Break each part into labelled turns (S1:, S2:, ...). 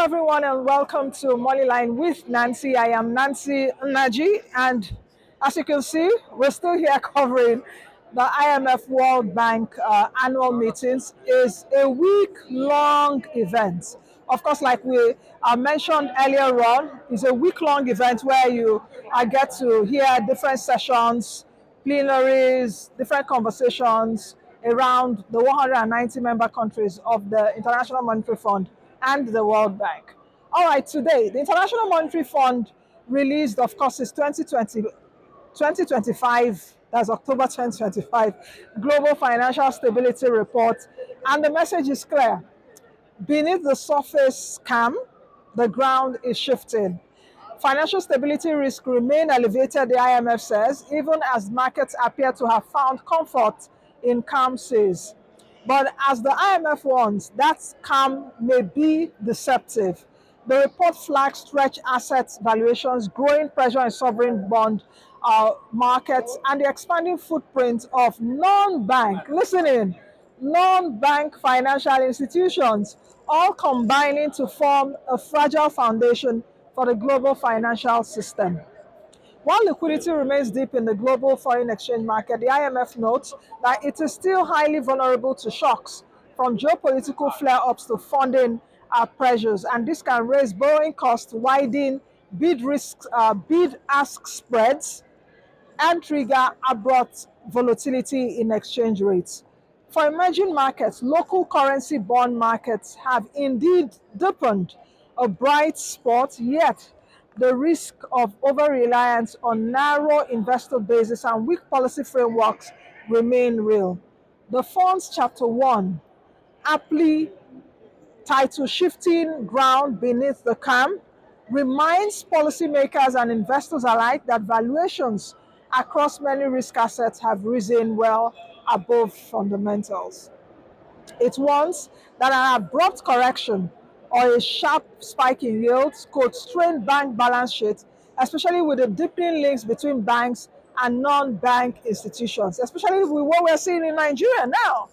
S1: everyone, and welcome to Moneyline with Nancy. I am Nancy Naji, and as you can see, we're still here covering the IMF World Bank annual meetings. Is a week-long event. Of course, like we mentioned earlier on, it's a week-long event where you get to hear different sessions, plenaries, different conversations around the 190 member countries of the International Monetary Fund and the World Bank. All right, today, the International Monetary Fund released, of course, its 2025, that's October 2025, Global Financial Stability Report. And the message is clear. Beneath the surface calm, the ground is shifting. Financial stability risks remain elevated, the IMF says, even as markets appear to have found comfort in calm seas. But as the IMF warns, that calm may be deceptive. The report flags stretched asset valuations, growing pressure in sovereign bond markets, and the expanding footprint of non-bank, listen in, non-bank financial institutions, all combining to form a fragile foundation for the global financial system. While liquidity remains deep in the global foreign exchange market, the IMF notes that it is still highly vulnerable to shocks, from geopolitical flare-ups to funding pressures, and this can raise borrowing costs, widen bid-ask spreads, and trigger abrupt volatility in exchange rates. For emerging markets, local currency bond markets have indeed deepened, a bright spot, yet the risk of over-reliance on narrow investor bases and weak policy frameworks remain real. The fund's Chapter 1, aptly titled Shifting Ground Beneath the Calm, reminds policymakers and investors alike that valuations across many risk assets have risen well above fundamentals. It warns that an abrupt correction or a sharp spike in yields could strain bank balance sheets, especially with the deepening links between banks and non-bank institutions, especially with what we're seeing in Nigeria now.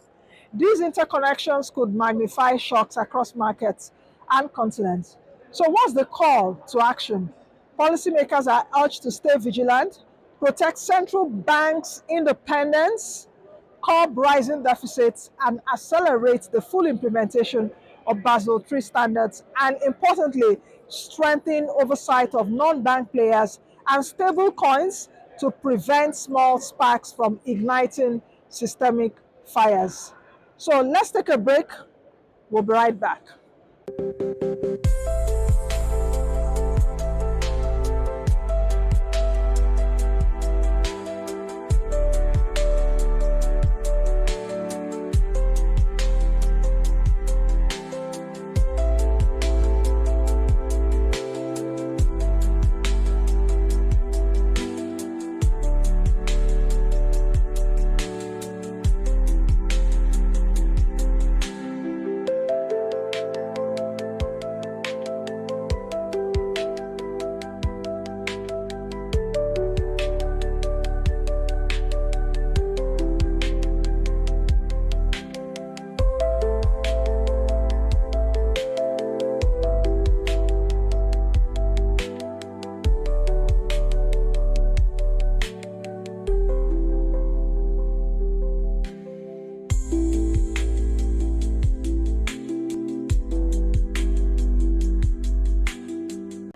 S1: These interconnections could magnify shocks across markets and continents. So what's the call to action? Policymakers are urged to stay vigilant, protect central banks' independence, curb rising deficits, and accelerate the full implementation of Basel III standards, and importantly, strengthen oversight of non-bank players and stable coins to prevent small sparks from igniting systemic fires. So let's take a break. We'll be right back.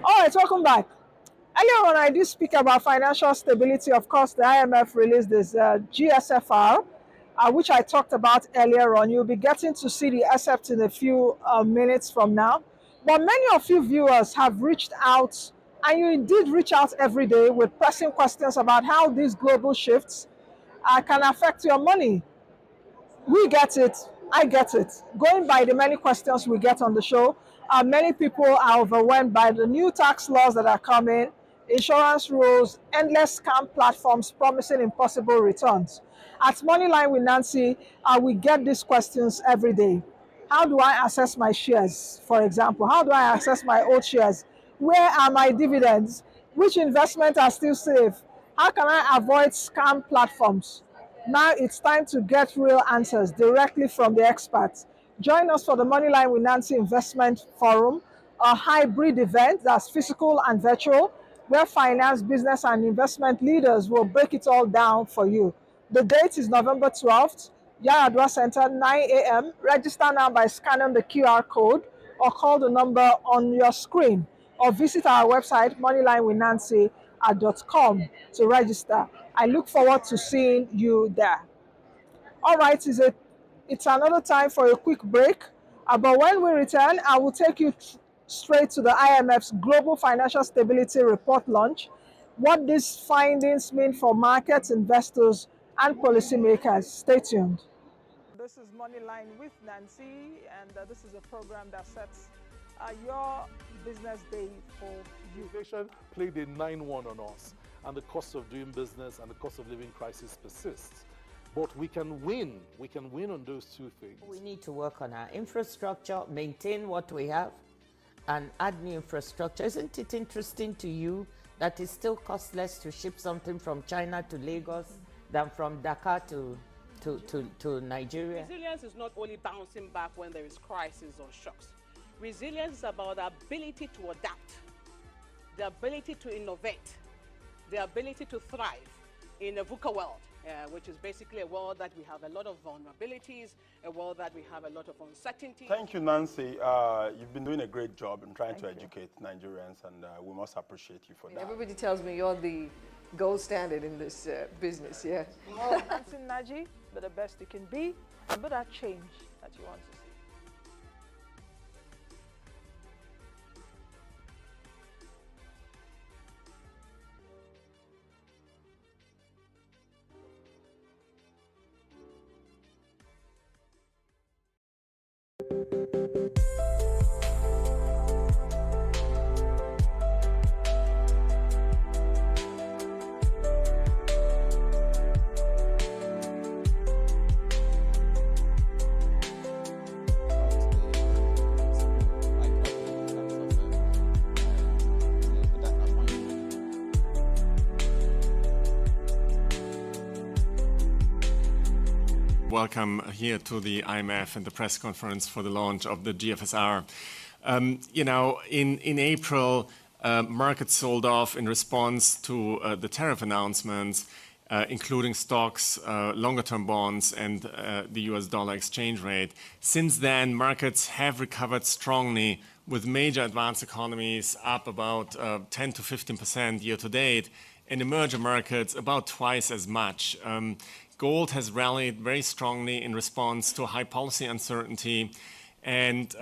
S1: All right, welcome back. Earlier on, I did speak about financial stability. Of course, the IMF released this GSFR, which I talked about earlier on. You'll be getting to see the excerpt in a few minutes from now. But many of you viewers have reached out, and you indeed reach out every day with pressing questions about how these global shifts can affect your money. We get it. I get it. Going by the many questions we get on the show, many people are overwhelmed by the new tax laws that are coming, insurance rules, endless scam platforms promising impossible returns. At Moneyline with Nancy, we get these questions every day. How do I assess my shares, for example? How do I assess my old shares? Where are my dividends? Which investments are still safe? How can I avoid scam platforms? Now it's time to get real answers directly from the experts. Join us for the Moneyline with Nancy Investment Forum a hybrid event that's physical and virtual, where finance, business, and investment leaders will break it all down for you. The date is November 12th, Yaradua Center, 9 a.m. Register now by scanning the QR code or call the number on your screen, or visit our website, moneylinewithnancy.com, to register. I look forward to seeing you there. All right, it's another time for a quick break. But when we return, I will take you straight to the IMF's Global Financial Stability Report launch, what these findings mean for markets, investors, and policymakers. Stay tuned. This is Moneyline with Nancy, and this is a program that sets your business day for you.
S2: Inflation played a 9-1 on us, and the cost of doing business and the cost of living crisis persists. But we can win. We can win on those two things.
S3: We need to work on our infrastructure, maintain what we have, and add new infrastructure. Isn't it interesting to you that it still costs less to ship something from China to Lagos than from Dakar to Nigeria?
S4: Resilience is not only bouncing back when there is crisis or shocks. Resilience is about the ability to adapt, the ability to innovate, the ability to thrive in a VUCA world, which is basically a world that we have a lot of vulnerabilities, a world that we have a lot of uncertainty.
S5: Thank you, Nancy. You've been doing a great job in trying to educate Nigerians, and we must appreciate you for that.
S6: Everybody tells me you're the gold standard in this business, yeah.
S1: Oh, Nancy Naji, be the best you can be, and be that change that you want to see.
S7: Welcome here to the IMF and the press conference for the launch of the GFSR. In April, markets sold off in response to the tariff announcements, including stocks, longer-term bonds, and the US dollar exchange rate. Since then, markets have recovered strongly, with major advanced economies up about 10 to 15% year to date, and emerging markets about twice as much. Gold has rallied very strongly in response to high policy uncertainty. And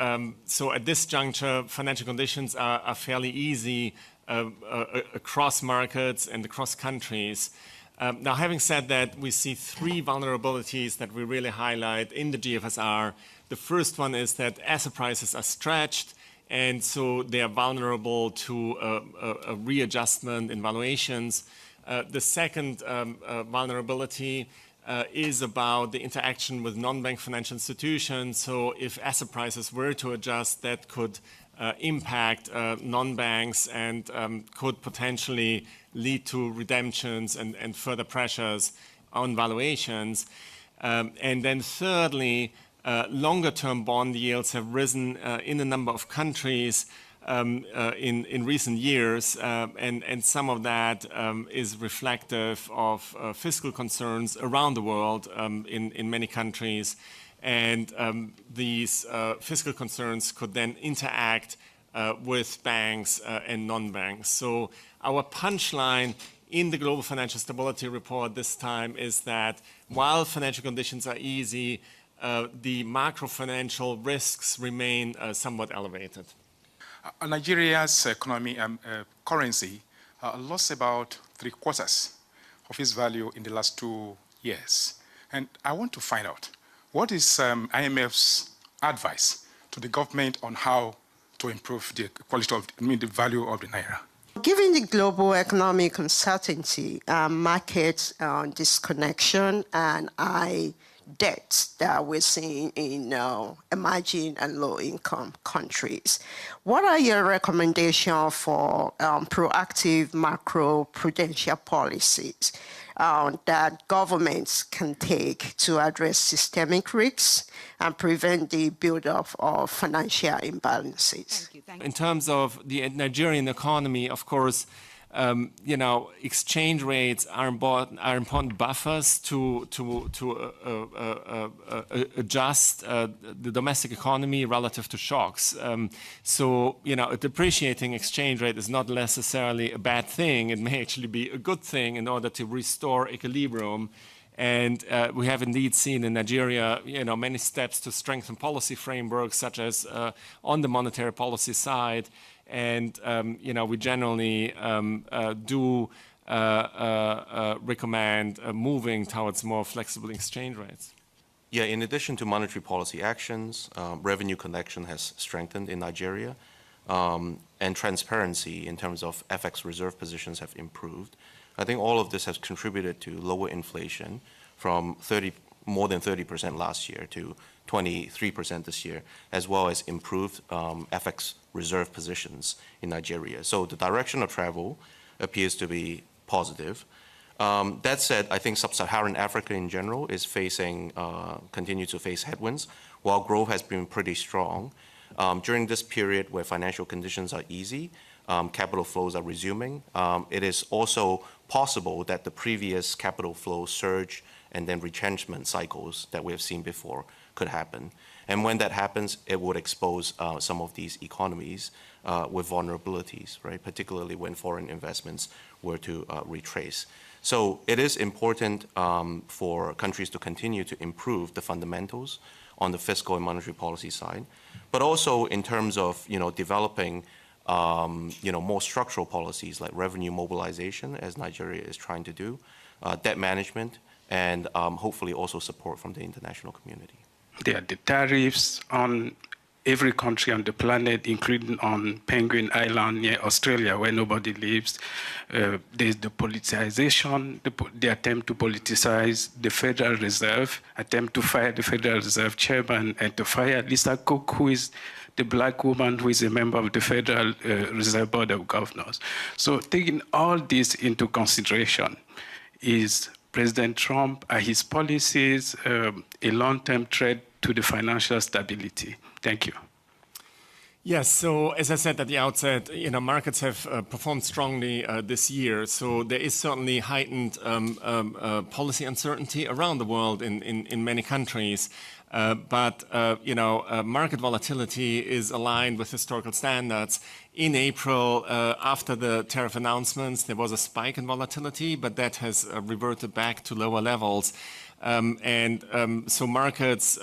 S7: so at this juncture, financial conditions are fairly easy across markets and across countries. Now, having said that, we see three vulnerabilities that we really highlight in the GFSR. The first one is that asset prices are stretched, and so they are vulnerable to a readjustment in valuations. The second vulnerability is about the interaction with non-bank financial institutions. So if asset prices were to adjust, that could impact non-banks and could potentially lead to redemptions and further pressures on valuations. And then thirdly, longer-term bond yields have risen in a number of countries in recent years, and some of that is reflective of fiscal concerns around the world in many countries. And these fiscal concerns could then interact with banks and non-banks. So our punchline in the Global Financial Stability Report this time is that while financial conditions are easy, the macro-financial risks remain somewhat elevated.
S8: Nigeria's economy currency lost about 3/4 of its value in the last 2 years. And I want to find out, what is IMF's advice to the government on how to improve the quality of, the value of the Naira?
S9: Given the global economic uncertainty, market disconnection, and high debt that we're seeing in emerging and low-income countries, what are your recommendations for proactive macro-prudential policies that governments can take to address systemic risks and prevent the buildup of financial imbalances?
S7: In terms of the Nigerian economy, of course, exchange rates are important buffers to adjust the domestic economy relative to shocks. A depreciating exchange rate is not necessarily a bad thing. It may actually be a good thing in order to restore equilibrium. And we have indeed seen in Nigeria, many steps to strengthen policy frameworks, such as on the monetary policy side. And, we generally do recommend moving towards more flexible exchange rates.
S10: Yeah, in addition to monetary policy actions, revenue collection has strengthened in Nigeria, and transparency in terms of FX reserve positions have improved. I think all of this has contributed to lower inflation from more than 30% last year to 23% this year, as well as improved FX reserve positions in Nigeria. So the direction of travel appears to be positive. That said, I think sub-Saharan Africa in general is continue to face headwinds, while growth has been pretty strong. During this period where financial conditions are easy, capital flows are resuming. It is also possible that the previous capital flow surge and then retrenchment cycles that we have seen before could happen. And when that happens, it would expose some of these economies with vulnerabilities, right? Particularly when foreign investments were to retrace. So it is important for countries to continue to improve the fundamentals on the fiscal and monetary policy side, but also in terms of developing more structural policies like revenue mobilization, as Nigeria is trying to do, debt management, and hopefully also support from the international community.
S11: There are the tariffs on every country on the planet, including on Penguin Island near Australia, where nobody lives. There's the politicization, the attempt to politicize the Federal Reserve, attempt to fire the Federal Reserve chairman, and to fire Lisa Cook, who is the black woman who is a member of the Federal Reserve Board of Governors. So taking all this into consideration, is President Trump and his policies a long-term threat to the financial stability? Thank you.
S7: Yes, so as I said at the outset, markets have performed strongly this year. So there is certainly heightened policy uncertainty around the world in many countries. But market volatility is aligned with historical standards. In April, after the tariff announcements, there was a spike in volatility, but that has reverted back to lower levels. So markets,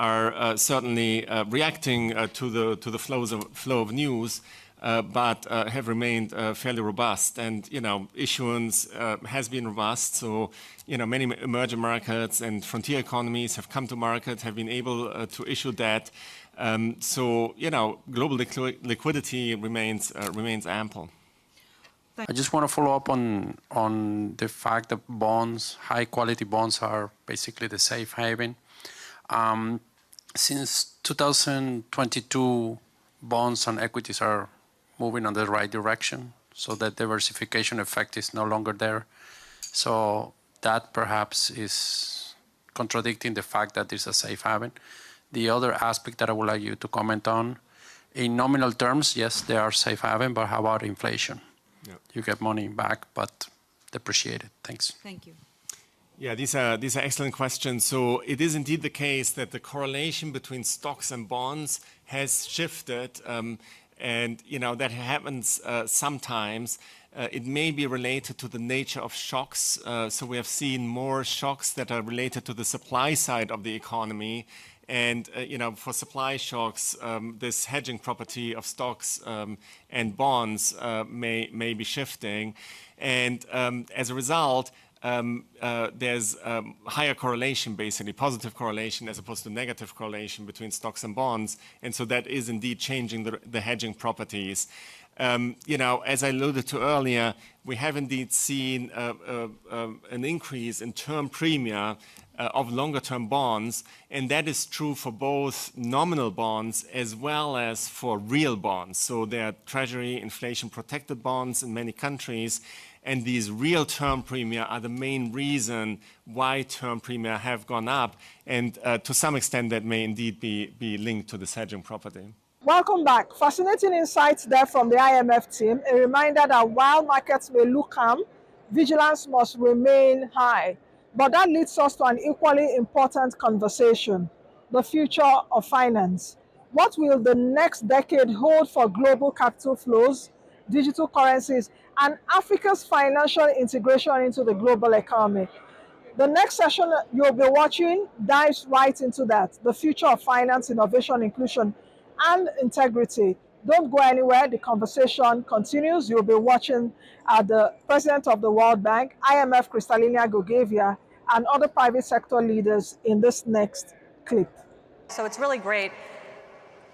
S7: are certainly reacting to the flow of news, but have remained fairly robust. And issuance has been robust. So many emerging markets and frontier economies have come to market, have been able to issue debt. Global liquidity remains ample.
S12: I just want to follow up on the fact that high quality bonds are basically the safe haven. Since 2022, bonds and equities are moving in the right direction, so that diversification effect is no longer there. So that perhaps is contradicting the fact that there's a safe haven. The other aspect that I would like you to comment on, in nominal terms, yes, they are safe haven, but how about inflation? Yeah. You get money back, but depreciated. Thanks.
S13: Thank you.
S7: Yeah, these are excellent questions. So it is indeed the case that the correlation between stocks and bonds has shifted, and that happens sometimes. It may be related to the nature of shocks. So we have seen more shocks that are related to the supply side of the economy. And for supply shocks, this hedging property of stocks and bonds may be shifting. And as a result, there's higher correlation, basically positive correlation as opposed to negative correlation between stocks and bonds, and so that is indeed changing the hedging properties. As I alluded to earlier, we have indeed seen an increase in term premia of longer-term bonds, and that is true for both nominal bonds as well as for real bonds. So there are treasury inflation-protected bonds in many countries, And these real term premia are the main reason why term premia have gone up. And to some extent, that may indeed be linked to this hedging property.
S1: Welcome back. Fascinating insights there from the IMF team. A reminder that while markets may look calm, vigilance must remain high. But that leads us to an equally important conversation: the future of finance. What will the next decade hold for global capital flows, digital currencies, and Africa's financial integration into the global economy? The next session you'll be watching dives right into that: the future of finance, innovation, inclusion, and integrity. Don't go anywhere. The conversation continues. You'll be watching the president of the World Bank, IMF Kristalina Georgieva, and other private sector leaders in this next clip.
S13: So it's really great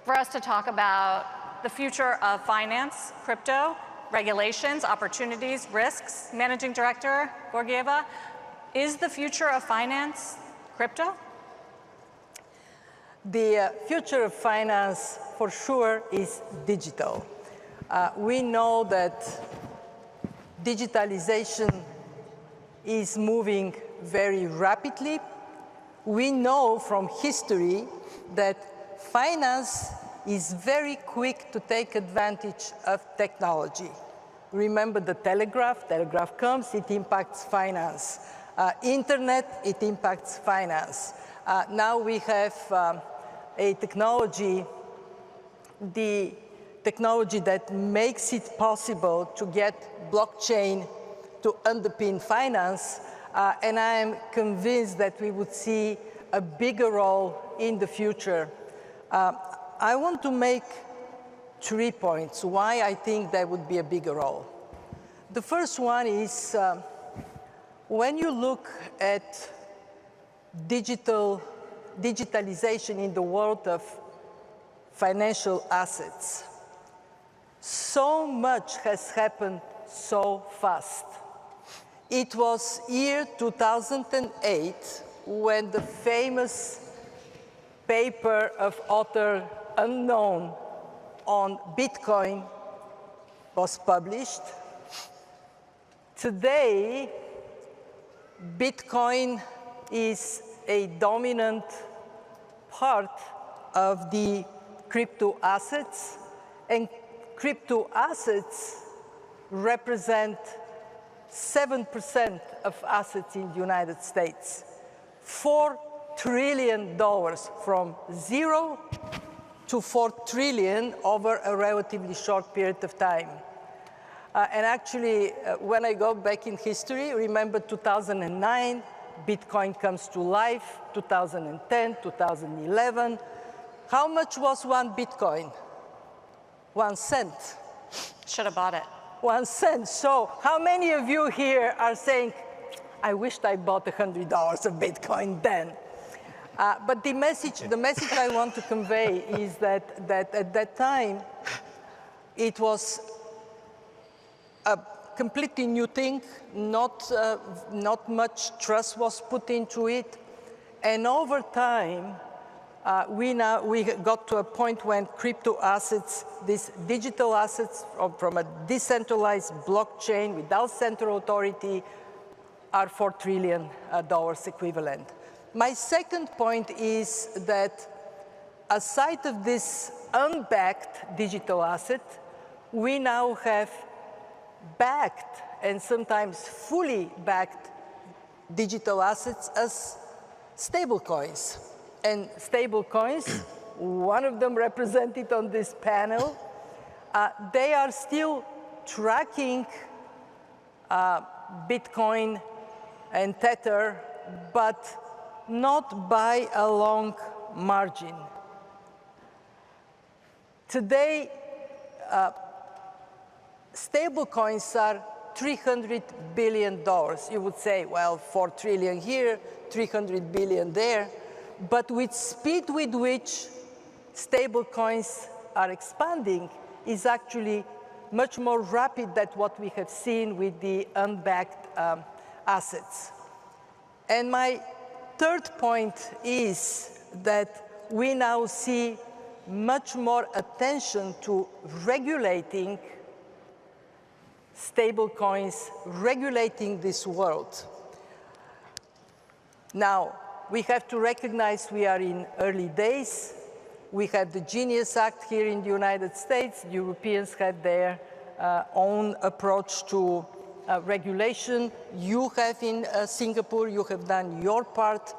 S13: for us to talk about the future of finance, crypto, regulations, opportunities, risks. Managing Director Georgieva, is the future of finance crypto?
S14: The future of finance, for sure, is digital. We know that digitalization is moving very rapidly. We know from history that finance is very quick to take advantage of technology. Remember the telegraph? Telegraph comes, it impacts finance. Internet, it impacts finance. Now we have a technology, the technology that makes it possible to get blockchain to underpin finance, and I am convinced that we would see a bigger role in the future. I want to make 3 points why I think there would be a bigger role. The first one is when you look at digitalization in the world of financial assets, so much has happened so fast. It was year 2008 when the famous paper of author unknown on Bitcoin was published. Today, Bitcoin is a dominant part of the crypto assets, and crypto assets represent 7% of assets in the United States. $4 trillion, from 0 to 4 trillion over a relatively short period of time. And actually, when I go back in history, remember 2009, Bitcoin comes to life, 2010, 2011. How much was one Bitcoin? 1 cent.
S13: Should have bought it.
S14: 1 cent. So how many of you here are saying, I wished I bought $100 of Bitcoin then? But the message I want to convey is that at that time, it was a completely new thing. Not much trust was put into it. And over time, we got to a point when crypto assets, these digital assets from a decentralized blockchain without central authority, are $4 trillion equivalent. My second point is that aside of this unbacked digital asset, we now have backed and sometimes fully backed digital assets as stablecoins. And stablecoins, one of them represented on this panel, they are still tracking Bitcoin and Tether, but not by a long margin. Today, stablecoins are $300 billion. You would say, well, 4 trillion here, 300 billion there. But with speed with which stablecoins are expanding is actually much more rapid than what we have seen with the unbacked assets. And my third point is that we now see much more attention to regulating stable coins regulating this world. Now, we have to recognize we are in early days. We have the Genius Act here in the United States. The Europeans had their own approach to regulation. You have in Singapore, you have done your part.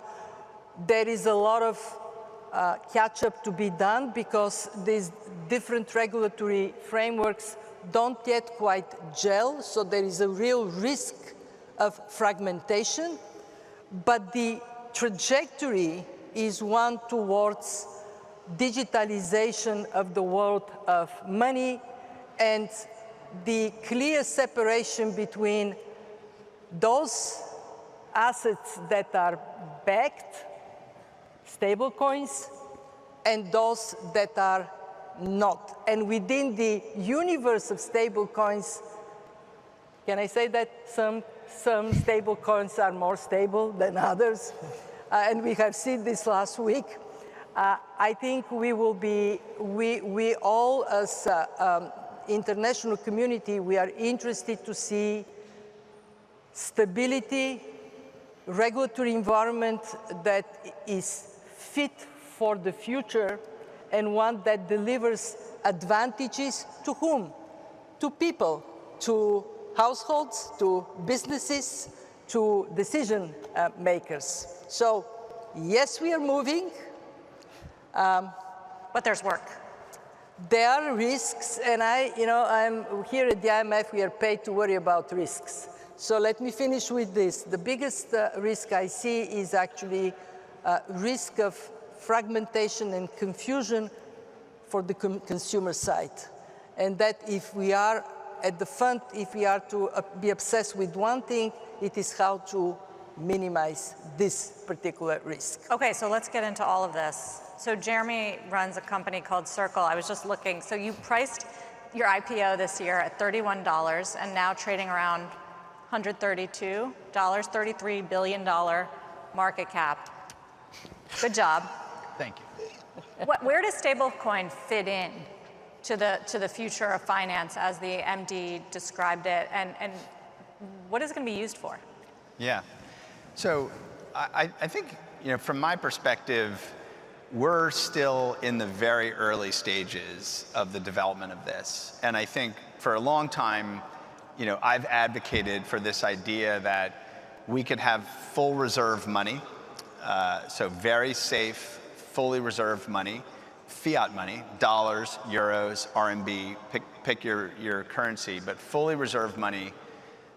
S14: There is a lot of catch-up to be done because these different regulatory frameworks don't yet quite gel, so there is a real risk of fragmentation. But the trajectory is one towards digitalization of the world of money and the clear separation between those assets that are backed, stable coins, and those that are not. And within the universe of stable coins, can I say that some stable coins are more stable than others? And we have seen this last week. I think we will be, we all as international community, we are interested to see stability, regulatory environment that is fit for the future and one that delivers advantages to whom? To people, to households, to businesses, to decision makers. So yes, we are moving.
S13: But there's work.
S14: There are risks, and I'm here at the IMF, we are paid to worry about risks. So let me finish with this. The biggest risk I see is actually risk of fragmentation and confusion for the consumer side. And that if we are at the front, if we are to be obsessed with one thing, it is how to minimize this particular risk.
S13: Okay, so let's get into all of this. So Jeremy runs a company called Circle. I was just looking. So you priced your IPO this year at $31 and now trading around $132, $33 billion market cap. Good job.
S15: Thank you.
S13: Where does stablecoin fit in to the future of finance as the MD described it, and what is it going to be used for?
S15: Yeah. So I think, from my perspective, we're still in the very early stages of the development of this. And I think for a long time, I've advocated for this idea that we could have full reserve money, so very safe, fully reserved money, fiat money, dollars, euros, RMB, pick your currency, but fully reserved money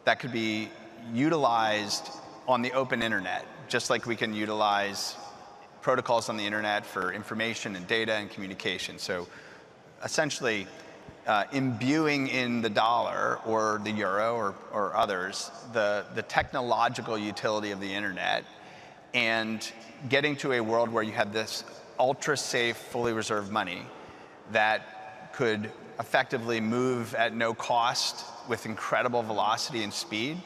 S15: that could be utilized on the open internet, just like we can utilize protocols on the internet for information and data and communication. So essentially imbuing in the dollar or the euro or others the technological utility of the internet and getting to a world where you have this ultra safe, fully reserved money that could effectively move at no cost with incredible velocity and speed,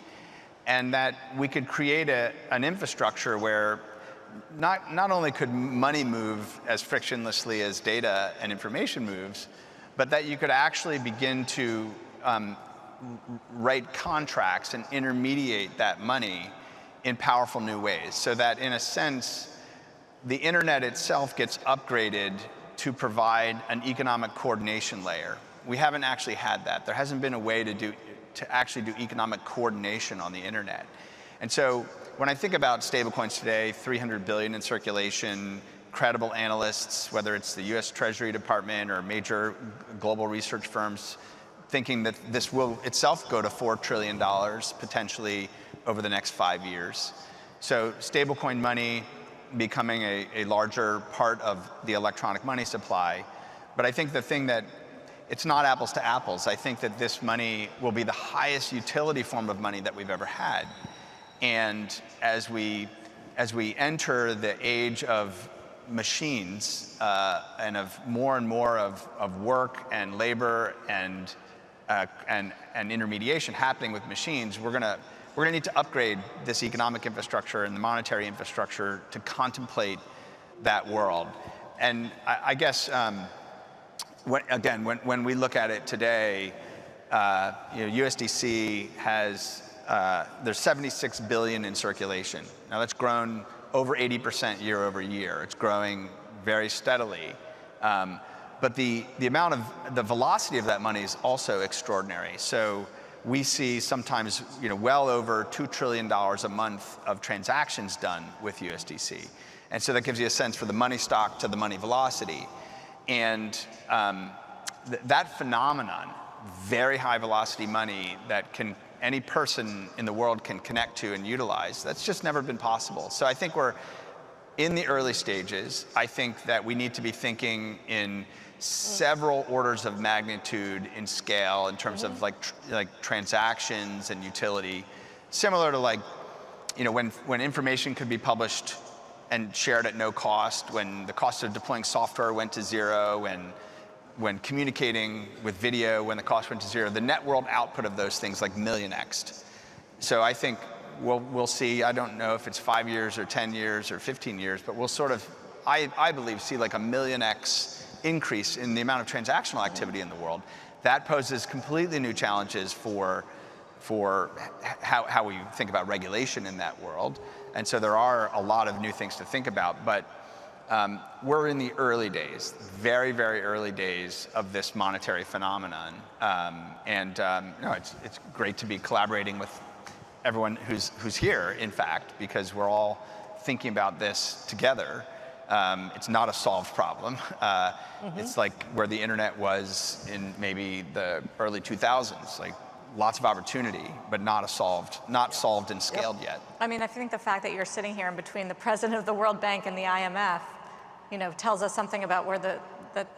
S15: and that we could create an infrastructure where not only could money move as frictionlessly as data and information moves, but that you could actually begin to write contracts and intermediate that money in powerful new ways, so that in a sense, the internet itself gets upgraded to provide an economic coordination layer. We haven't actually had that. There hasn't been a way to actually do economic coordination on the internet. And so when I think about stablecoins today, 300 billion in circulation, credible analysts, whether it's the US Treasury Department or major global research firms, thinking that this will itself go to $4 trillion potentially over the next 5 years. So stablecoin money becoming a larger part of the electronic money supply. But I think the thing that, it's not apples to apples. I think that this money will be the highest utility form of money that we've ever had. And as we enter the age of machines and of more and more of work and labor and intermediation happening with machines, we're gonna need to upgrade this economic infrastructure and the monetary infrastructure to contemplate that world. And I guess, when we look at it today, USDC has, there's 76 billion in circulation. Now that's grown over 80% year over year. It's growing very steadily. But the amount of, the velocity of that money is also extraordinary. So we see sometimes, well over $2 trillion a month of transactions done with USDC. And so that gives you a sense for the money stock to the money velocity. And that phenomenon, very high velocity money that any person in the world can connect to and utilize, that's just never been possible. So I think we're in the early stages. I think that we need to be thinking in several orders of magnitude in scale in terms of like transactions and utility, similar to when information could be published and shared at no cost, when the cost of deploying software went to zero, when communicating with video, when the cost went to zero, the net world output of those things like million-x'd. So I think we'll see, I don't know if it's 5 years or 10 years or 15 years, but we'll sort of, I believe, see like a million-x increase in the amount of transactional activity in the world. That poses completely new challenges for how we think about regulation in that world. And so there are a lot of new things to think about, but we're in the early days, very, very early days of this monetary phenomenon. It's great to be collaborating with everyone who's here, in fact, because we're all thinking about this together. It's not a solved problem. It's like where the internet was in maybe the early 2000s, like lots of opportunity, but not solved and scaled yet.
S13: I mean, I think the fact that you're sitting here in between the president of the World Bank and the IMF, tells us something about where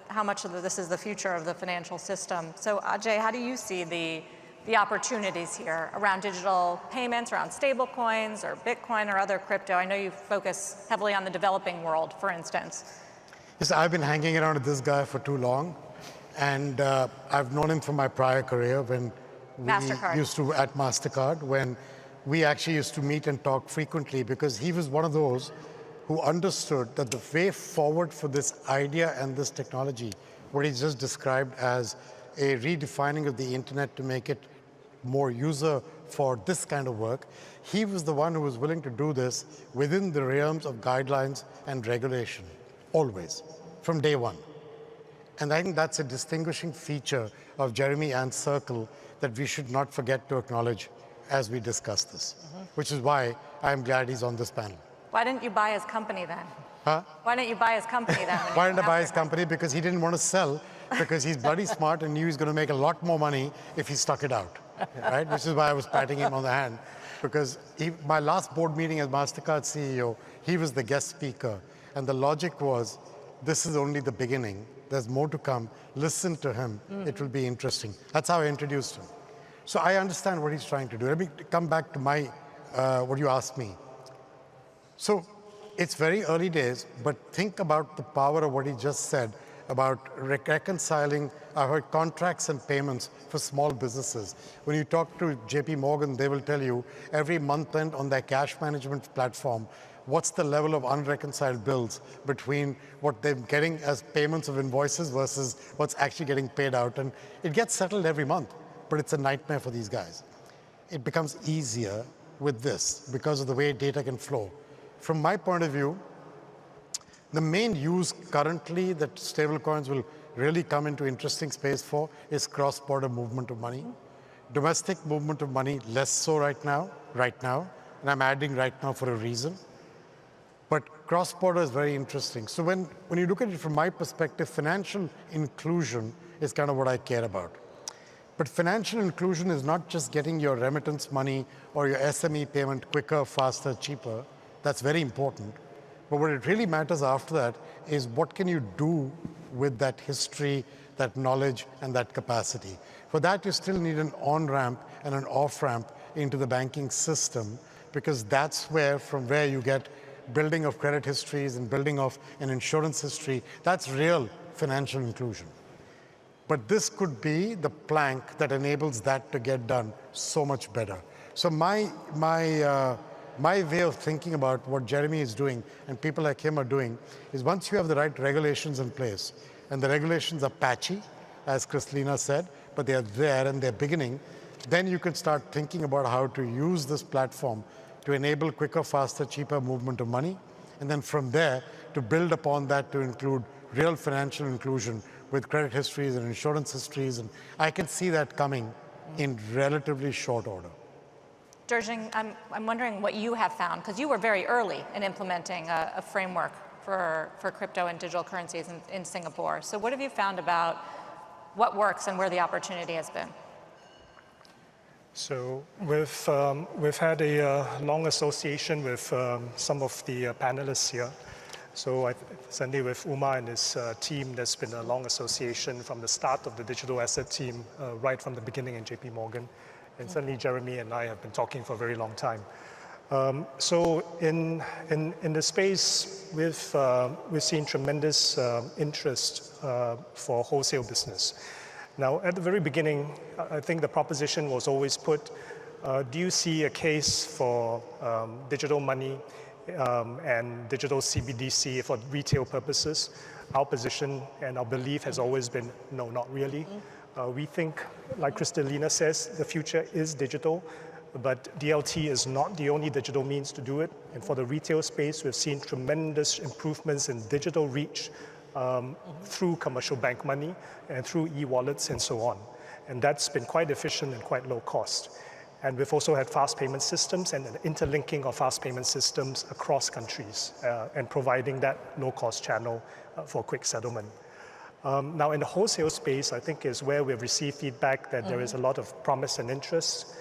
S13: how much of this is the future of the financial system. So Ajay, how do you see the opportunities here around digital payments, around stable coins or Bitcoin or other crypto? I know you focus heavily on the developing world, for instance.
S16: Yes, I've been hanging around with this guy for too long. And I've known him from my prior career when we used to, at MasterCard, when we actually used to meet and talk frequently, because he was one of those who understood that the way forward for this idea and this technology, what he just described as a redefining of the internet to make it more user for this kind of work, he was the one who was willing to do this within the realms of guidelines and regulation, always, from day one. And I think that's a distinguishing feature of Jeremy Ann's circle that we should not forget to acknowledge as we discuss this, which is why I'm glad he's on this panel.
S13: Why didn't you buy his company then?
S16: Huh?
S13: Why didn't you buy his company then?
S16: Why didn't I buy his company? Because he didn't want to sell, because he's bloody smart and knew he was going to make a lot more money if he stuck it out, right? Which is why I was patting him on the hand, because my last board meeting as MasterCard CEO, he was the guest speaker. And the logic was, this is only the beginning. There's more to come. Listen to him. It will be interesting. That's how I introduced him. So I understand what he's trying to do. Let me come back to what you asked me. So it's very early days, but think about the power of what he just said about reconciling contracts and payments for small businesses. When you talk to JP Morgan, they will tell you every month end on their cash management platform, what's the level of unreconciled bills between what they're getting as payments of invoices versus what's actually getting paid out. And it gets settled every month, but it's a nightmare for these guys. It becomes easier with this because of the way data can flow. From my point of view, the main use currently that stablecoins will really come into interesting space for is cross-border movement of money. Domestic movement of money, less so right now, and I'm adding right now for a reason. But cross-border is very interesting. So when you look at it from my perspective, financial inclusion is kind of what I care about. But financial inclusion is not just getting your remittance money or your SME payment quicker, faster, cheaper. That's very important. But what it really matters after that is what can you do with that history, that knowledge, and that capacity. For that, you still need an on-ramp and an off-ramp into the banking system, because that's from where you get building of credit histories and building of an insurance history. That's real financial inclusion. But this could be the plank that enables that to get done so much better. So my way of thinking about what Jeremy is doing and people like him are doing is, once you have the right regulations in place, and the regulations are patchy, as Kristalina said, but they are there and they're beginning, then you can start thinking about how to use this platform to enable quicker, faster, cheaper movement of money. And then from there, to build upon that to include real financial inclusion with credit histories and insurance histories. And I can see that coming in relatively short order.
S13: Derjing, I'm wondering what you have found, because you were very early in implementing a framework for crypto and digital currencies in Singapore. So what have you found about what works and where the opportunity has been?
S17: So we've had a long association with some of the panelists here. So certainly with Umar and his team, there's been a long association from the start of the digital asset team, right from the beginning in JP Morgan. And certainly Jeremy and I have been talking for a very long time. So in the space, we've seen tremendous interest for wholesale business. Now, at the very beginning, I think the proposition was always put, do you see a case for digital money and digital CBDC for retail purposes? Our position and our belief has always been, no, not really. We think, like Kristalina says, the future is digital, but DLT is not the only digital means to do it. And for the retail space, we've seen tremendous improvements in digital reach through commercial bank money and through e-wallets and so on. And that's been quite efficient and quite low cost. And we've also had fast payment systems and an interlinking of fast payment systems across countries and providing that low-cost channel for quick settlement. Now, in the wholesale space, I think is where we've received feedback that there is a lot of promise and interest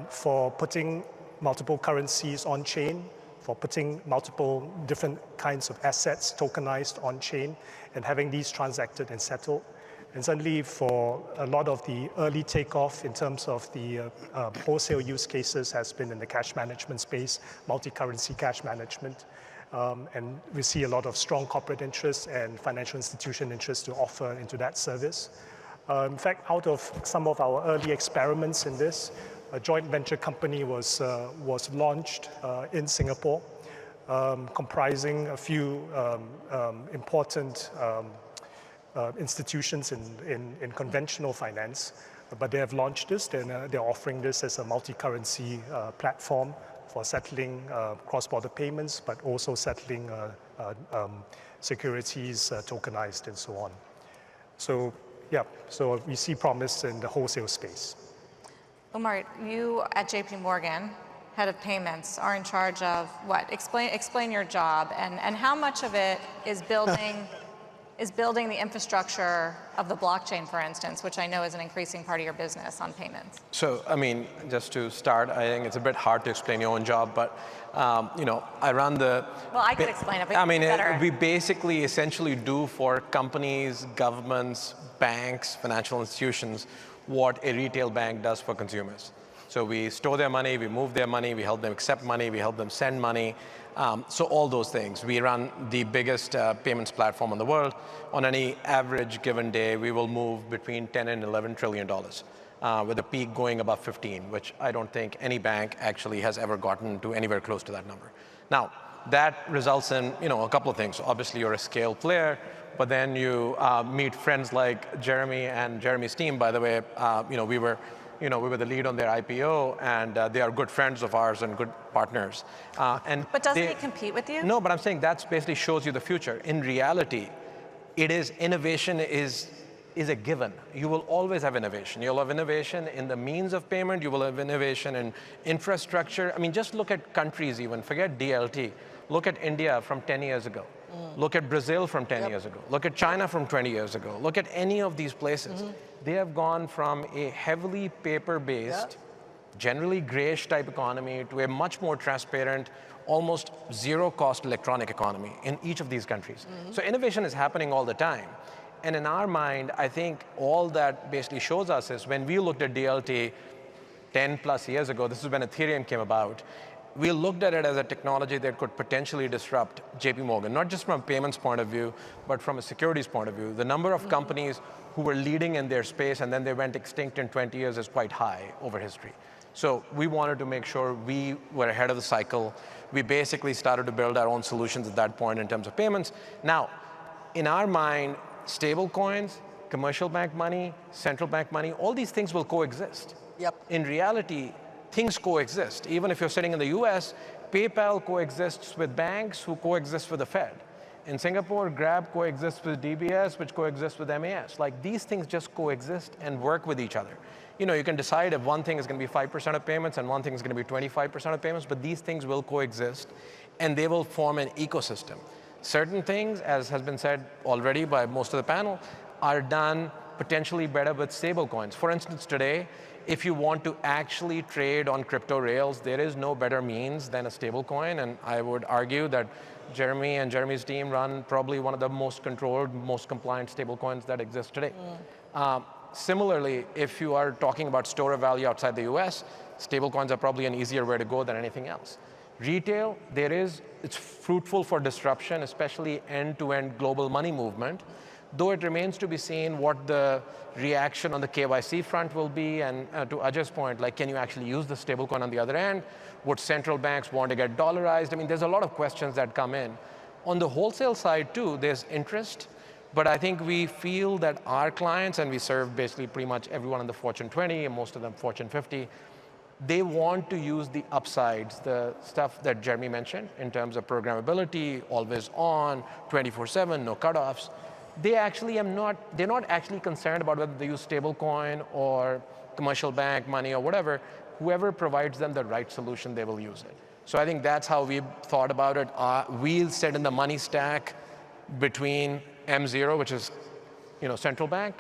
S17: for putting multiple currencies on-chain, for putting multiple different kinds of assets tokenized on-chain and having these transacted and settled. And certainly for a lot of the early takeoff in terms of the wholesale use cases has been in the cash management space, multi-currency cash management. And we see a lot of strong corporate interest and financial institution interest to offer into that service. In fact, out of some of our early experiments in this, a joint venture company was launched in Singapore, comprising a few important institutions in conventional finance. But they have launched this, they're offering this as a multi-currency platform for settling cross-border payments, but also settling securities tokenized and so on. So yeah, so we see promise in the wholesale space.
S13: Umar, you at JP Morgan, head of payments, are in charge of what? Explain your job and how much of it is building the infrastructure of the blockchain, for instance, which I know is an increasing part of your business on payments.
S18: So, I mean, just to start, I think it's a bit hard to explain your own job, but, you know, I run the...
S13: Well, I could explain it, but
S18: I mean,
S13: better.
S18: We basically essentially do for companies, governments, banks, financial institutions, what a retail bank does for consumers. So we store their money, we move their money, we help them accept money, we help them send money. So all those things. We run the biggest payments platform in the world. On any average given day, we will move between 10 and $11 trillion, with a peak going above 15, which I don't think any bank actually has ever gotten to anywhere close to that number. Now, that results in, you know, a couple of things. Obviously, you're a scale player, but then you meet friends like Jeremy and Jeremy's team. By the way, you know, we were the lead on their IPO, and they are good friends of ours and good partners.
S13: But doesn't it compete with you?
S18: No, but I'm saying that basically shows you the future. In reality, innovation is a given. You will always have innovation. You'll have innovation in the means of payment. You will have innovation in infrastructure. I mean, just look at countries even. Forget DLT. Look at India from 10 years ago. Look at Brazil from 10 years ago. Look at China from 20 years ago. Look at any of these places. They have gone from a heavily paper-based, generally grayish type economy to a much more transparent, almost zero-cost electronic economy in each of these countries. So innovation is happening all the time. And in our mind, I think all that basically shows us is when we looked at DLT 10 plus years ago, this is when Ethereum came about, we looked at it as a technology that could potentially disrupt JP Morgan, not just from a payments point of view, but from a securities point of view. The number of companies who were leading in their space and then they went extinct in 20 years is quite high over history. So we wanted to make sure we were ahead of the cycle. We basically started to build our own solutions at that point in terms of payments. Now, in our mind, stable coins, commercial bank money, central bank money, all these things will coexist.
S14: Yep.
S18: In reality, things coexist. Even if you're sitting in the US, PayPal coexists with banks who coexist with the Fed. In Singapore, Grab coexists with DBS, which coexists with MAS. Like, these things just coexist and work with each other. You know, you can decide if one thing is going to be 5% of payments and one thing is going to be 25% of payments, but these things will coexist and they will form an ecosystem. Certain things, as has been said already by most of the panel, are done potentially better with stablecoins. For instance, today, if you want to actually trade on crypto rails, there is no better means than a stablecoin, and I would argue that Jeremy and Jeremy's team run probably one of the most controlled, most compliant stablecoins that exist today. Similarly, if you are talking about store of value outside the US, stablecoins are probably an easier way to go than anything else. Retail, it's fruitful for disruption, especially end-to-end global money movement, though it remains to be seen what the reaction on the KYC front will be, and to Ajay's point, like, can you actually use the stablecoin on the other end? Would central banks want to get dollarized? I mean, there's a lot of questions that come in. On the wholesale side too, there's interest, but I think we feel that our clients, and we serve basically pretty much everyone in the Fortune 20 and most of them Fortune 50, they want to use the upsides, the stuff that Jeremy mentioned in terms of programmability, always on, 24/7, no cutoffs. They're not actually concerned about whether they use stablecoin or commercial bank money or whatever. Whoever provides them the right solution, they will use it. So I think that's how we've thought about it. We'll sit in the money stack between M0, which is, you know, central bank,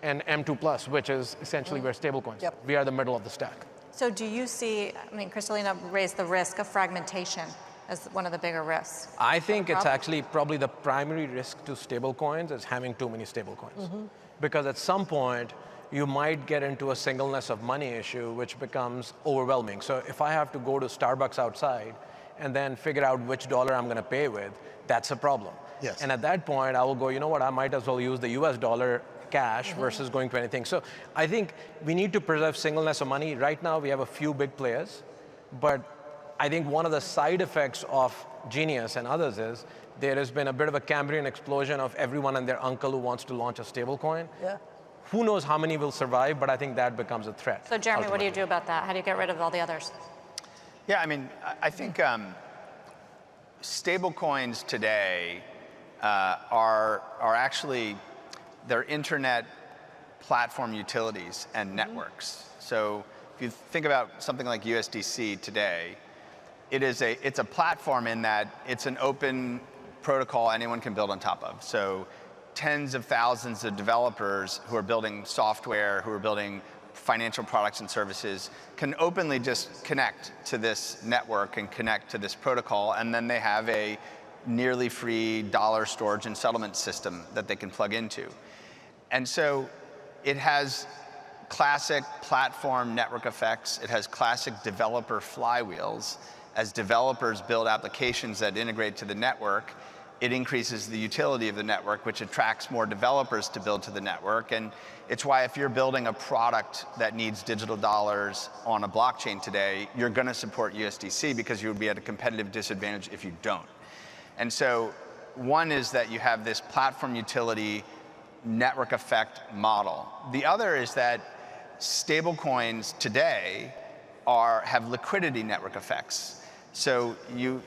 S18: and M2+, which is essentially where stablecoins.
S14: Yep.
S18: We are the middle of the stack.
S13: So do you see, I mean, Kristalina raised the risk of fragmentation as one of the bigger risks.
S18: I think it's actually probably the primary risk to stablecoins is having too many stablecoins. Because at some point, you might get into a singleness of money issue, which becomes overwhelming. So if I have to go to Starbucks outside and then figure out which dollar I'm going to pay with, that's a problem.
S16: Yes.
S18: And at that point, I will go, you know what, I might as well use the US dollar cash versus going to anything. So I think we need to preserve singleness of money. Right now, we have a few big players, but I think one of the side effects of Genius and others is there has been a bit of a Cambrian explosion of everyone and their uncle who wants to launch a stablecoin.
S14: Yeah.
S18: Who knows how many will survive, but I think that becomes a threat.
S13: So Jeremy, what do you do about that? How do you get rid of all the others?
S15: Yeah, I mean, I think stablecoins today are actually, they're internet platform utilities and networks. So if you think about something like USDC today, it's a platform in that it's an open protocol anyone can build on top of. So tens of thousands of developers who are building software, who are building financial products and services, can openly just connect to this network and connect to this protocol, and then they have a nearly free dollar storage and settlement system that they can plug into. And so it has classic platform network effects. It has classic developer flywheels. As developers build applications that integrate to the network, it increases the utility of the network, which attracts more developers to build to the network. And it's why if you're building a product that needs digital dollars on a blockchain today, you're going to support USDC because you would be at a competitive disadvantage if you don't. And so one is that you have this platform utility network effect model. The other is that stablecoins today have liquidity network effects. So you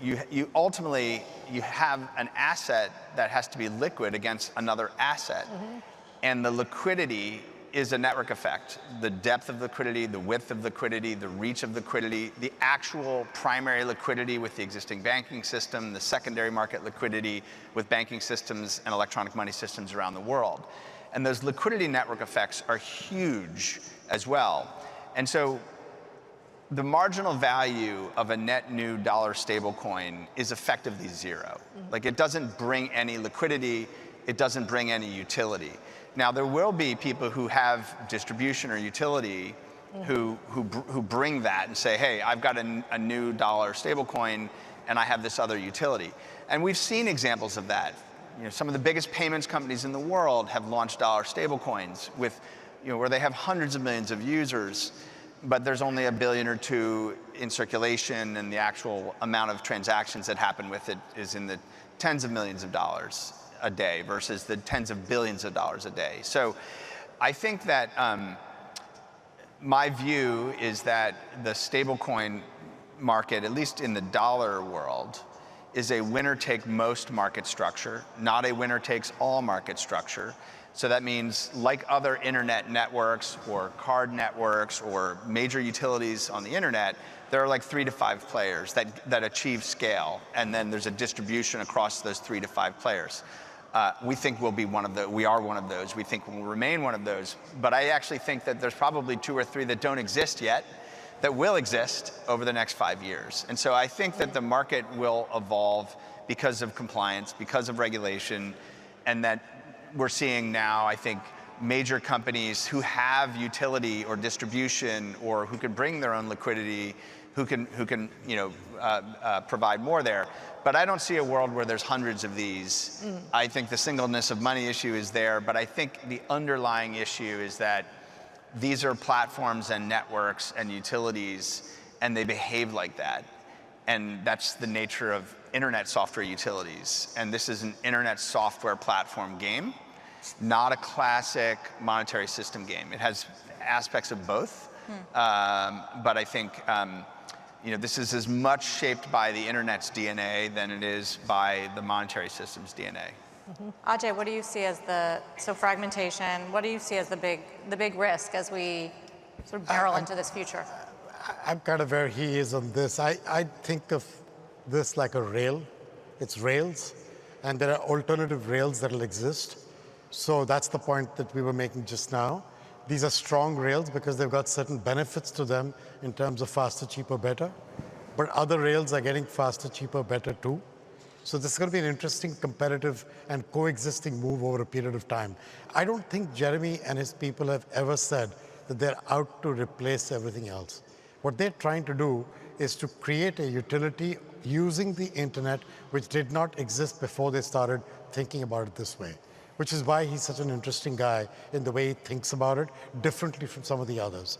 S15: ultimately, you have an asset that has to be liquid against another asset. And the liquidity is a network effect. The depth of liquidity, the width of liquidity, the reach of liquidity, the actual primary liquidity with the existing banking system, the secondary market liquidity with banking systems and electronic money systems around the world. And those liquidity network effects are huge as well. And so the marginal value of a net new dollar stablecoin is effectively zero. Like, it doesn't bring any liquidity, it doesn't bring any utility. Now, there will be people who have distribution or utility who bring that and say, hey, I've got a new dollar stablecoin and I have this other utility. And we've seen examples of that. You know, some of the biggest payments companies in the world have launched dollar stablecoins with, you know, where they have hundreds of millions of users, but there's only 1 billion or 2 in circulation, and the actual amount of transactions that happen with it is in the tens of millions of dollars. a day versus the tens of billions of dollars a day. So I think that my view is that the stablecoin market, at least in the dollar world, is a winner-take-most market structure, not a winner-takes-all market structure. So that means, like other internet networks or card networks or major utilities on the internet, there are like 3 to 5 players that achieve scale, and then there's a distribution across those 3 to 5 players. We think we'll be one of those. We are one of those. We think we'll remain one of those. But I actually think that there's probably 2 or 3 that don't exist yet that will exist over the next 5 years. And so I think that the market will evolve because of compliance, because of regulation, and that we're seeing now, I think, major companies who have utility or distribution or who can bring their own liquidity, who can provide more there. But I don't see a world where there's hundreds of these. I think the singleness of money issue is there, but I think the underlying issue is that these are platforms and networks and utilities, and they behave like that. And that's the nature of internet software utilities. And this is an internet software platform game, not a classic monetary system game. It has aspects of both, but I think this is as much shaped by the internet's DNA than it is by the monetary system's DNA.
S13: Ajay, what do you see as so fragmentation, what do you see as the big risk as we sort of barrel into this future?
S16: I'm kind of where he is on this. I think of this like a rail. It's rails, and there are alternative rails that will exist. So that's the point that we were making just now. These are strong rails because they've got certain benefits to them in terms of faster, cheaper, better. But other rails are getting faster, cheaper, better too. So this is going to be an interesting competitive and coexisting move over a period of time. I don't think Jeremy and his people have ever said that they're out to replace everything else. What they're trying to do is to create a utility using the internet which did not exist before they started thinking about it this way, which is why he's such an interesting guy in the way he thinks about it, differently from some of the others.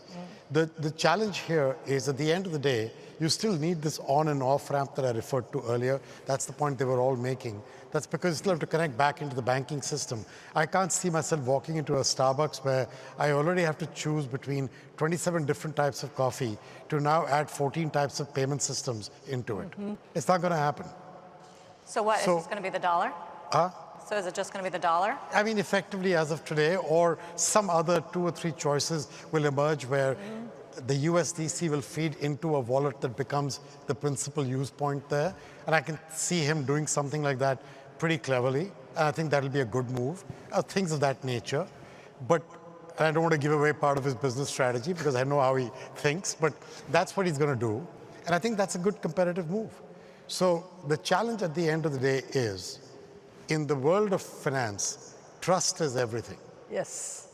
S16: The challenge here is, at the end of the day, you still need this on and off ramp that I referred to earlier. That's the point they were all making. That's because you still have to connect back into the banking system. I can't see myself walking into a Starbucks where I already have to choose between 27 different types of coffee to now add 14 types of payment systems into it. It's not going to happen.
S13: So what, is this going to be the dollar? So is it just going to be the dollar?
S16: I mean, effectively as of today, or some other 2 or 3 choices will emerge where the USDC will feed into a wallet that becomes the principal use point there. And I can see him doing something like that pretty cleverly. And I think that'll be a good move, things of that nature. But I don't want to give away part of his business strategy because I know how he thinks, but that's what he's going to do. And I think that's a good competitive move. So the challenge at the end of the day is, in the world of finance, trust is everything.
S14: Yes.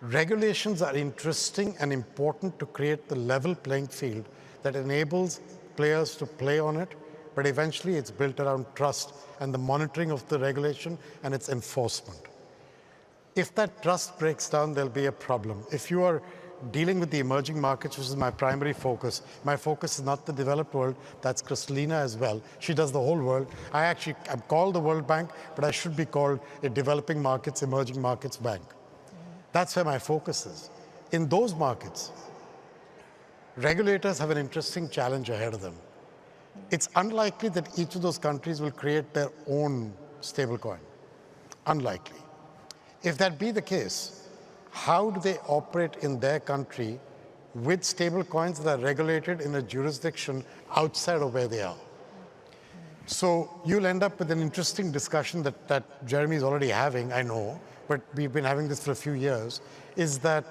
S16: Regulations are interesting and important to create the level playing field that enables players to play on it, but eventually it's built around trust and the monitoring of the regulation and its enforcement. If that trust breaks down, there'll be a problem. If you are dealing with the emerging markets, which is my primary focus, my focus is not the developed world, that's Kristalina as well. She does the whole world. I'm called the World Bank, but I should be called a developing markets, emerging markets bank. That's where my focus is. In those markets, regulators have an interesting challenge ahead of them. It's unlikely that each of those countries will create their own stablecoin. Unlikely. If that be the case, how do they operate in their country with stablecoins that are regulated in a jurisdiction outside of where they are? So you'll end up with an interesting discussion that Jeremy's already having, I know, but we've been having this for a few years, is that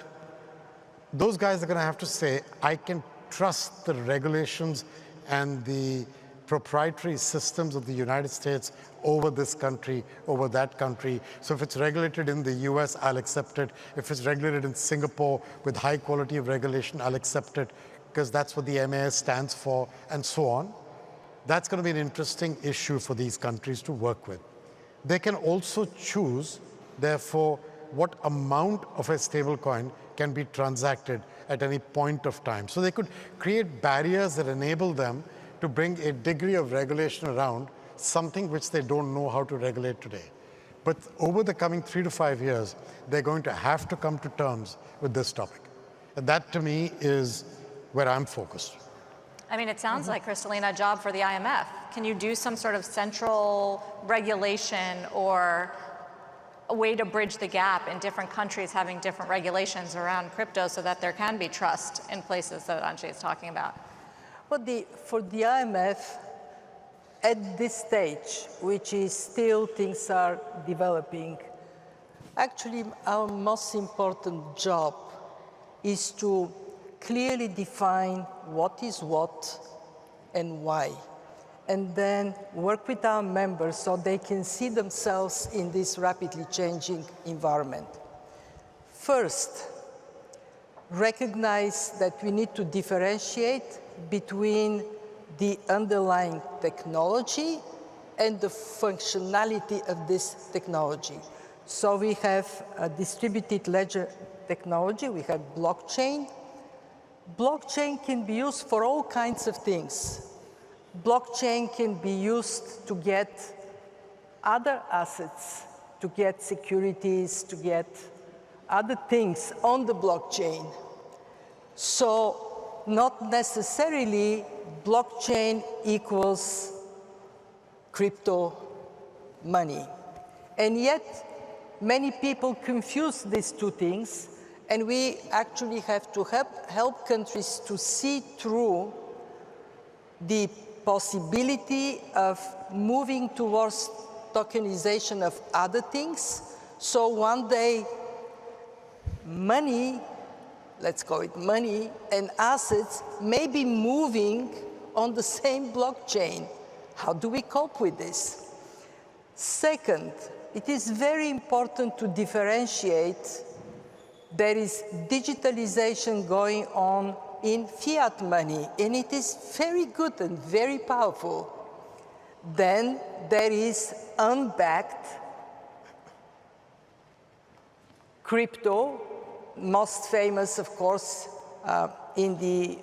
S16: those guys are going to have to say, I can trust the regulations and the proprietary systems of the United States over this country, over that country. So if it's regulated in the US, I'll accept it. If it's regulated in Singapore with high quality of regulation, I'll accept it because that's what the MAS stands for, and so on. That's going to be an interesting issue for these countries to work with. They can also choose, therefore, what amount of a stablecoin can be transacted at any point of time. So they could create barriers that enable them to bring a degree of regulation around something which they don't know how to regulate today. But over the coming 3 to 5 years, they're going to have to come to terms with this topic. And that, to me, is where I'm focused.
S13: I mean, it sounds like, Kristalina, a job for the IMF. Can you do some sort of central regulation or a way to bridge the gap in different countries having different regulations around crypto so that there can be trust in places that Anjay is talking about?
S14: Well, for the IMF, at this stage, which is still things are developing, actually our most important job is to clearly define what is what and why, and then work with our members so they can see themselves in this rapidly changing environment. First, recognize that we need to differentiate between the underlying technology and the functionality of this technology. So we have a distributed ledger technology, we have blockchain. Blockchain can be used for all kinds of things. Blockchain can be used to get other assets, to get securities, to get other things on the blockchain. So not necessarily blockchain equals crypto money. And yet, many people confuse these two things, and we actually have to help countries to see through the possibility of moving towards tokenization of other things. So one day, money, let's call it money, and assets may be moving on the same blockchain. How do we cope with this? Second, it is very important to differentiate. There is digitalization going on in fiat money, and it is very good and very powerful. Then there is unbacked crypto, most famous, of course, in the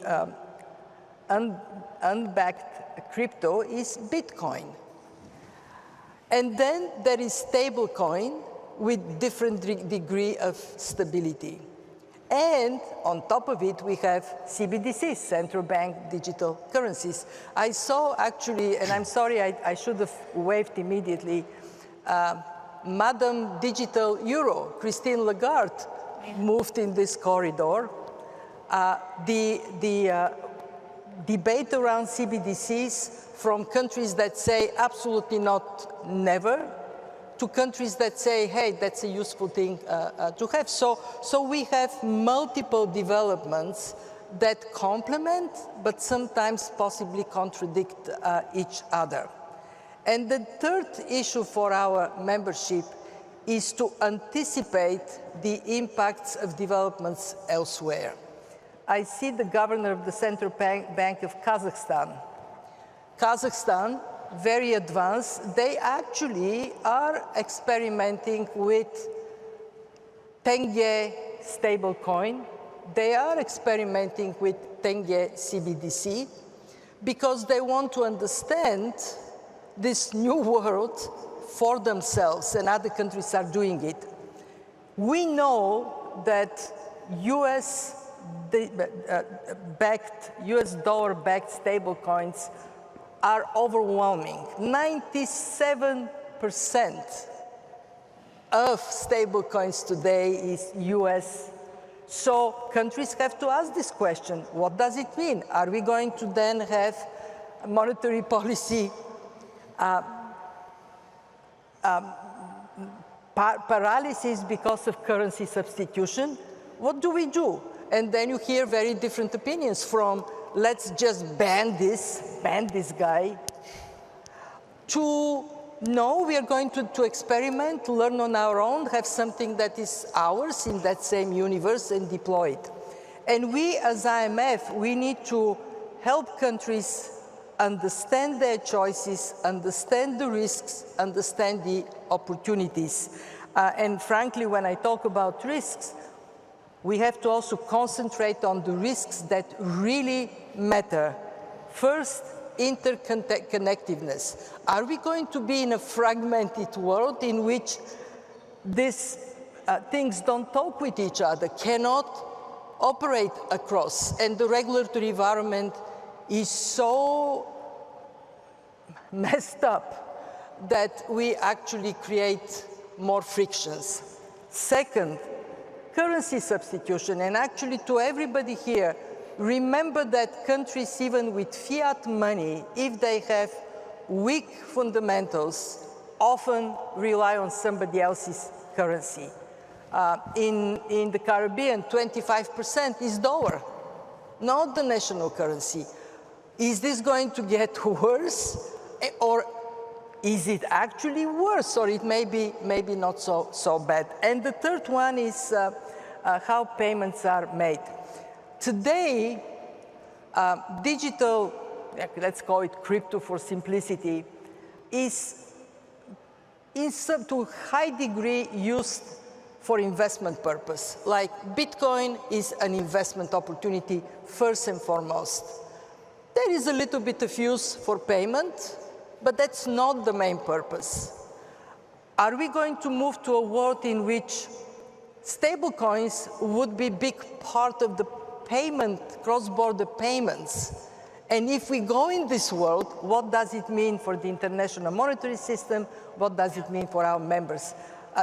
S14: unbacked crypto is Bitcoin. And then there is stablecoin with different degree of stability. And on top of it, we have CBDCs, central bank digital currencies. I saw actually, and I'm sorry, I should have waved immediately, Madam Digital Euro, Christine Lagarde, moved in this corridor. The debate around CBDCs from countries that say absolutely not, never, to countries that say, hey, that's a useful thing to have. So we have multiple developments that complement, but sometimes possibly contradict each other. And the third issue for our membership is to anticipate the impacts of developments elsewhere. I see the governor of the Central Bank of Kazakhstan. Kazakhstan, very advanced, they actually are experimenting with tenge stablecoin. They are experimenting with tenge CBDC because they want to understand this new world for themselves, and other countries are doing it. We know that US dollar-backed stablecoins are overwhelming. 97% of stablecoins today is US. So countries have to ask this question, what does it mean? Are we going to then have monetary policy paralysis because of currency substitution? What do we do? And then you hear very different opinions from let's just ban this guy, to no, we are going to experiment, learn on our own, have something that is ours in that same universe and deploy it. And we as IMF, we need to help countries understand their choices, understand the risks, understand the opportunities. And frankly, when I talk about risks, we have to also concentrate on the risks that really matter. First, interconnectedness. Are we going to be in a fragmented world in which these things don't talk with each other, cannot operate across, and the regulatory environment is so messed up that we actually create more frictions? Second, currency substitution, and actually to everybody here, remember that countries, even with fiat money, if they have weak fundamentals, often rely on somebody else's currency. In the Caribbean, 25% is dollar, not the national currency. Is this going to get worse, or is it actually worse, or it may be not so bad? And the third one is how payments are made. Today, digital, let's call it crypto for simplicity, is to a high degree used for investment purpose. Like Bitcoin is an investment opportunity first and foremost. There is a little bit of use for payment, but that's not the main purpose. Are we going to move to a world in which stablecoins would be a big part of the payment, cross-border payments? And if we go in this world, what does it mean for the international monetary system? What does it mean for our members?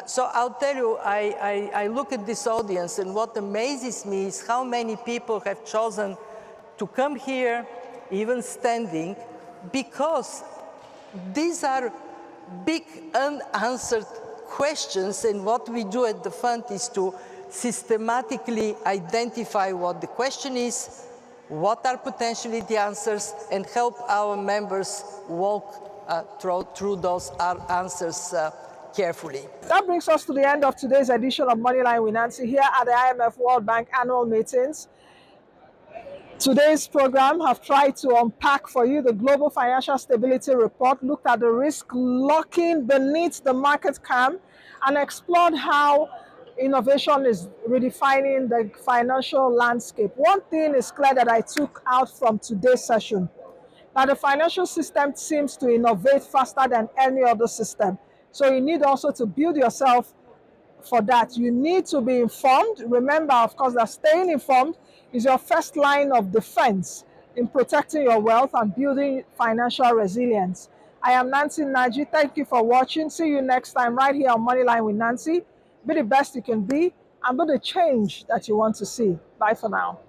S14: So I'll tell you, I look at this audience, and what amazes me is how many people have chosen to come here, even standing, because these are big unanswered questions, and what we do at the fund is to systematically identify what the question is, what are potentially the answers, and help our members walk through those answers carefully.
S1: That brings us to the end of today's edition of Moneyline with Nancy here at the IMF World Bank annual meetings. Today's program have tried to unpack for you the Global Financial Stability Report, looked at the risk lurking beneath the market calm, and explored how innovation is redefining the financial landscape. One thing is clear that I took out from today's session, that the financial system seems to innovate faster than any other system. So you need also to build yourself for that. You need to be informed. Remember, of course, that staying informed is your first line of defense in protecting your wealth and building financial resilience. I am Nancy Naji. Thank you for watching. See you next time right here on Moneyline with Nancy. Be the best you can be and be the change that you want to see. Bye for now.